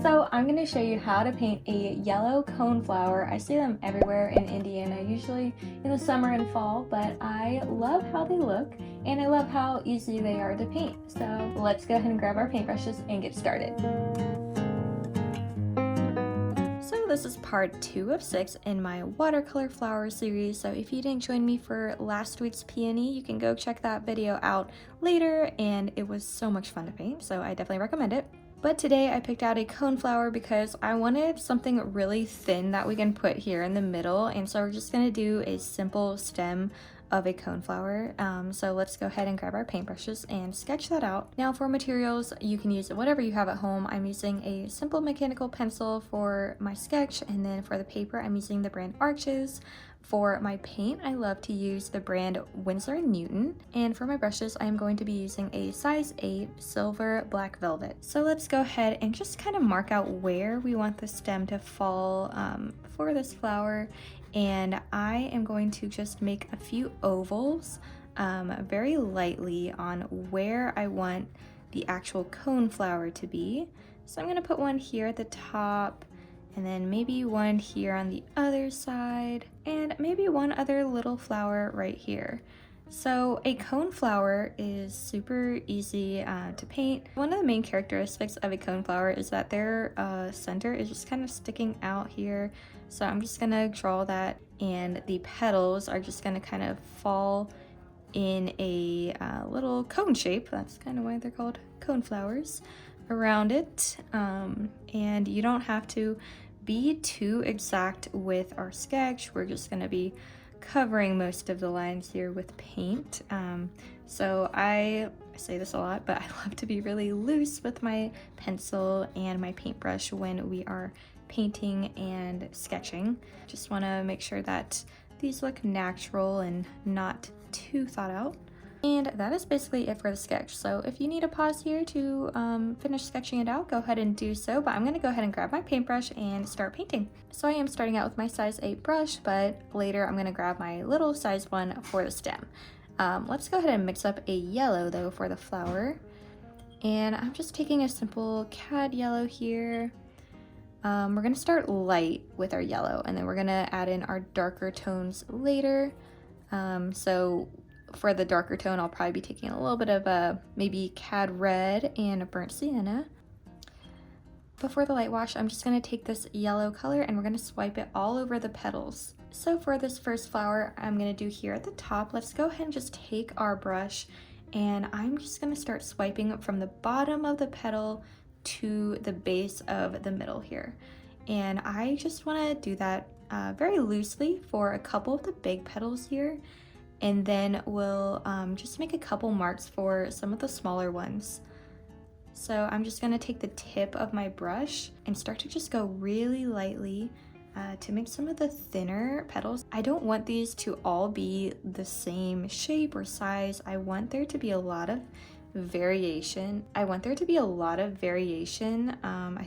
So I'm going to show you how to paint a yellow cone flower. I see them everywhere in Indiana, usually in the summer and fall, but I love how they look and I love how easy they are to paint. So let's go ahead and grab our paintbrushes and get started. So this is part 2 of 6 in my watercolor flower series. So if you didn't join me for last week's peony, you can go check that video out later, and it was so much fun to paint, so I definitely recommend it. But today I picked out a cone flower because I wanted something really thin that we can put here in the middle, and so we're just going to do a simple stem of a cone flower. So let's go ahead and grab our paintbrushes and sketch that out. Now for materials, you can use whatever you have at home. I'm using a simple mechanical pencil for my sketch, and then for the paper I'm using the brand Arches. For my paint, I love to use the brand Windsor&Newton, and for my brushes, I am going to be using a size 8 silver black velvet. So let's go ahead and just kind of mark out where we want the stem to fall for this flower, and I am going to just make a few ovals very lightly on where I want the actual cone flower to be. So I'm going to put one here at the top, and then maybe one here on the other side, and maybe one other little flower right here. So a cone flower is super easy to paint. One of the main characteristics of a cone flower is that their center is just kind of sticking out here. So I'm just gonna draw that, and the petals are just gonna kind of fall in a little cone shape. That's kind of why they're called cone flowers around it. And you don't have to be too exact with our sketch. We're just going to be covering most of the lines here with paint. So I say this a lot, but I love to be really loose with my pencil and my paintbrush when we are painting and sketching. Just want to make sure that these look natural and not too thought out. And that is basically it for the sketch. So if you need a pause here to finish sketching it out, go ahead and do so, but I'm gonna go ahead and grab my paintbrush and start painting. So I am starting out with my size 8 brush, but later I'm gonna grab my little size 1 for the stem. Let's go ahead and mix up a yellow though for the flower. And I'm just taking a simple cad yellow here. We're gonna start light with our yellow, and then we're gonna add in our darker tones later. So for the darker tone, I'll probably be taking a little bit of a maybe cad red and a burnt sienna. Before the light wash, I'm just going to take this yellow color and we're going to swipe it all over the petals. So for this first flower, I'm going to do here at the top, let's go ahead and just take our brush, and I'm just going to start swiping from the bottom of the petal to the base of the middle here. And I just want to do that very loosely for a couple of the big petals here. And then we'll just make a couple marks for some of the smaller ones. So I'm just gonna take the tip of my brush and start to just go really lightly to make some of the thinner petals. I don't want these to all be the same shape or size. I want there to be a lot of variation. I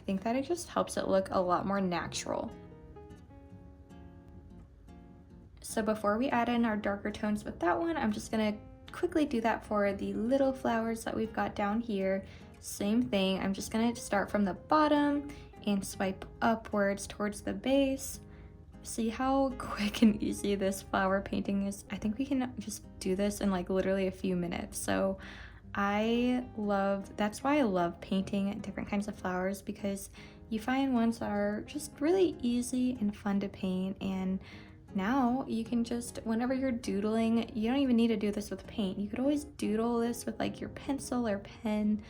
think that it just helps it look a lot more natural. So before we add in our darker tones with that one, I'm just gonna quickly do that for the little flowers that we've got down here. Same thing, I'm just gonna start from the bottom and swipe upwards towards the base. See how quick and easy this flower painting is? I think we can just do this in like literally a few minutes. So that's why I love painting different kinds of flowers, because you find ones that are just really easy and fun to paint. And now you can just, whenever you're doodling, you don't even need to do this with paint. You could always doodle this with like your pencil or pen.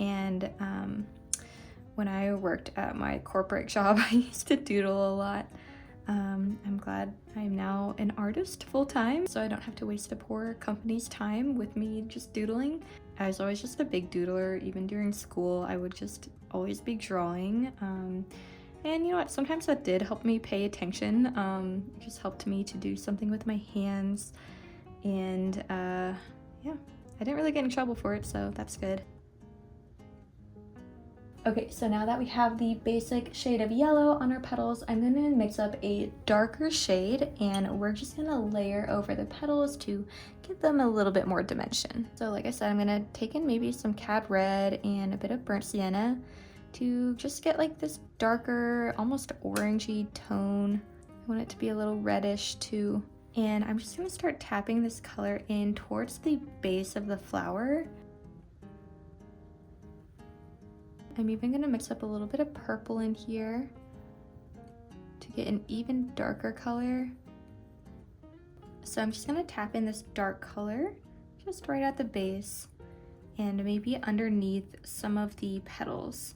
And when I worked at my corporate job, I used to doodle a lot. I'm glad I'm now an artist full-time, so I don't have to waste a poor company's time with me just doodling. I was always just a big doodler. Even during school, I would just always be drawing. And you know what, sometimes that did help me pay attention. It just helped me to do something with my hands. And yeah, I didn't really get in trouble for it, so that's good. Okay, so now that we have the basic shade of yellow on our petals, I'm gonna mix up a darker shade, and we're just gonna layer over the petals to give them a little bit more dimension. So like I said, I'm gonna take in maybe some cad red and a bit of burnt sienna to just get like this darker, almost orangey tone. I want it to be a little reddish too. And I'm just gonna start tapping this color in towards the base of the flower. I'm even gonna mix up a little bit of purple in here to get an even darker color. So I'm just gonna tap in this dark color just right at the base and maybe underneath some of the petals.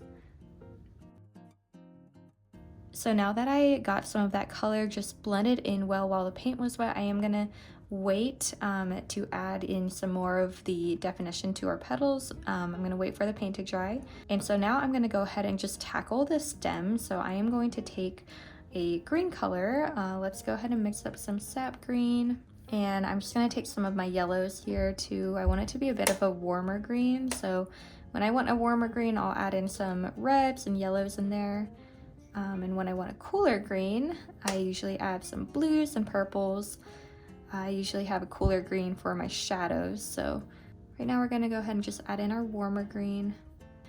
So now that I got some of that color just blended in well while the paint was wet, I am gonna wait to add in some more of the definition to our petals. I'm gonna wait for the paint to dry. And so now I'm gonna go ahead and just tackle the stem. So I am going to take a green color. Let's go ahead and mix up some sap green. And I'm just gonna take some of my yellows here too. I want it to be a bit of a warmer green. So when I want a warmer green, I'll add in some reds and yellows in there. And when I want a cooler green, I usually add some blues and purples. I usually have a cooler green for my shadows. So right now we're gonna go ahead and just add in our warmer green.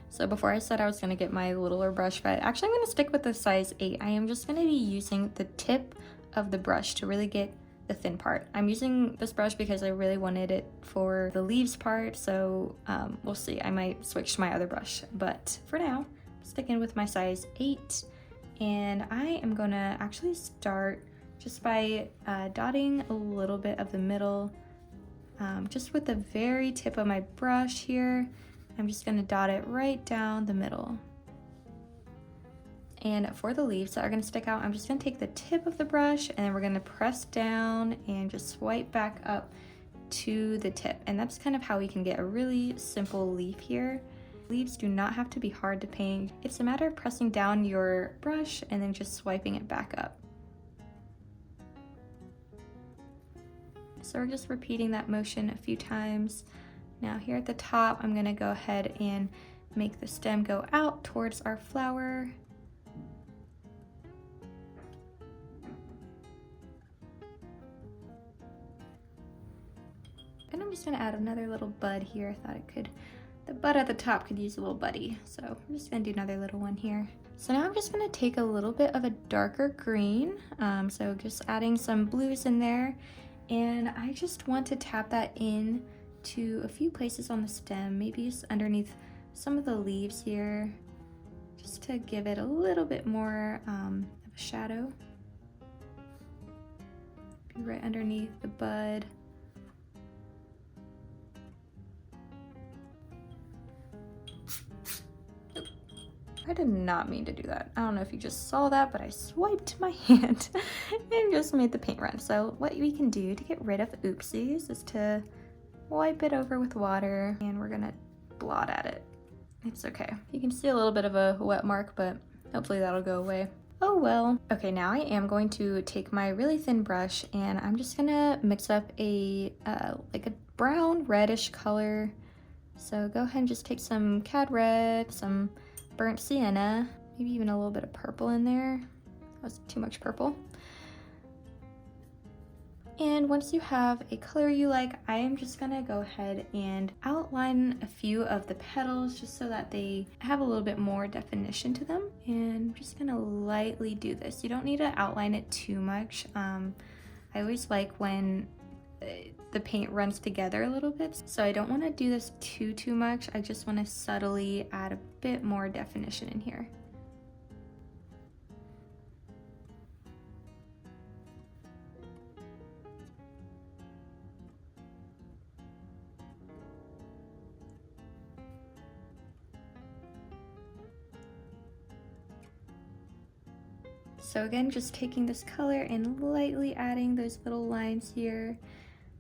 So before I said I was gonna get my littler brush, but actually I'm gonna stick with the size 8. I am just gonna be using the tip of the brush to really get the thin part. I'm using this brush because I really wanted it for the leaves part. So we'll see, I might switch to my other brush. But for now, I'm sticking with my size 8. And I am gonna actually start just by dotting a little bit of the middle, just with the very tip of my brush here. I'm just gonna dot it right down the middle. And for the leaves that are gonna stick out, I'm just gonna take the tip of the brush and then we're gonna press down and just swipe back up to the tip. And that's kind of how we can get a really simple leaf here. Leaves do not have to be hard to paint. It's a matter of pressing down your brush and then just swiping it back up. So we're just repeating that motion a few times. Now here at the top, I'm gonna go ahead and make the stem go out towards our flower. And I'm just gonna add another little bud here. I thought it could, the bud at the top could use a little buddy. So I'm just gonna do another little one here. So now I'm just gonna take a little bit of a darker green. So just adding some blues in there. And I just want to tap that in to a few places on the stem, maybe just underneath some of the leaves here, just to give it a little bit more of a shadow. Be right underneath the bud. I did not mean to do that. I don't know if you just saw that, but I swiped my hand and just made the paint run. So what we can do to get rid of oopsies is to wipe it over with water and we're gonna blot at it. It's okay. You can see a little bit of a wet mark, but hopefully that'll go away. Oh well. Okay, now I am going to take my really thin brush and I'm just gonna mix up a like a brown reddish color. So go ahead and just take some cad red, some burnt sienna, maybe even a little bit of purple in there. That was too much purple. And once you have a color you like, I am just gonna go ahead and outline a few of the petals just so that they have a little bit more definition to them. And I'm just gonna lightly do this. You don't need to outline it too much. I always like when the paint runs together a little bit, so I don't want to do this too much. I just want to subtly add a bit more definition in here. So again, just taking this color and lightly adding those little lines here.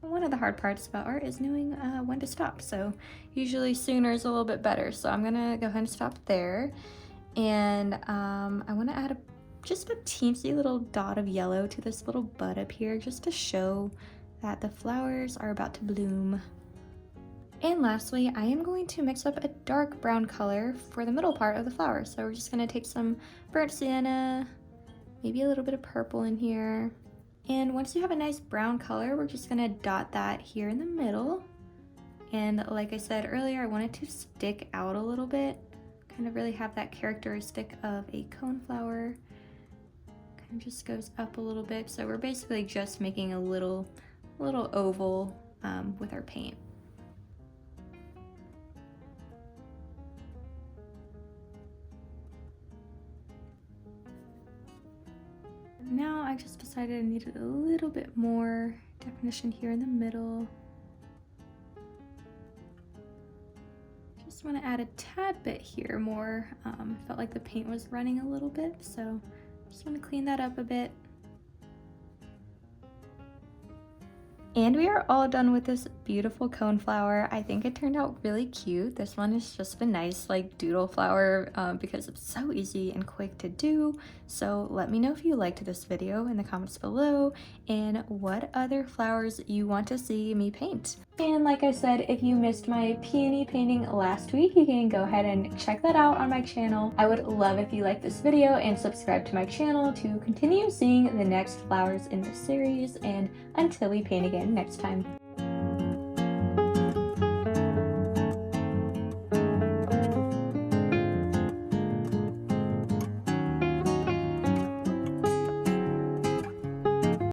One of the hard parts about art is knowing when to stop. So usually sooner is a little bit better. So I'm gonna go ahead and stop there. And I wanna add just a teensy little dot of yellow to this little bud up here just to show that the flowers are about to bloom. And lastly, I am going to mix up a dark brown color for the middle part of the flower. So we're just gonna take some burnt sienna, maybe a little bit of purple in here. And once you have a nice brown color, we're just gonna dot that here in the middle. And like I said earlier, I want it to stick out a little bit, kind of really have that characteristic of a coneflower. Kind of just goes up a little bit. So we're basically just making a little oval with our paint. Now I just decided I needed a little bit more definition here in the middle. Just want to add a tad bit here more. Felt like the paint was running a little bit, so just want to clean that up a bit. And we are all done with this beautiful coneflower. I think it turned out really cute. This one is just a nice like doodle flower because it's so easy and quick to do. So let me know if you liked this video in the comments below and what other flowers you want to see me paint. And like I said, if you missed my peony painting last week, you can go ahead and check that out on my channel. I would love if you liked this video and subscribe to my channel to continue seeing the next flowers in this series, and until we paint again next time.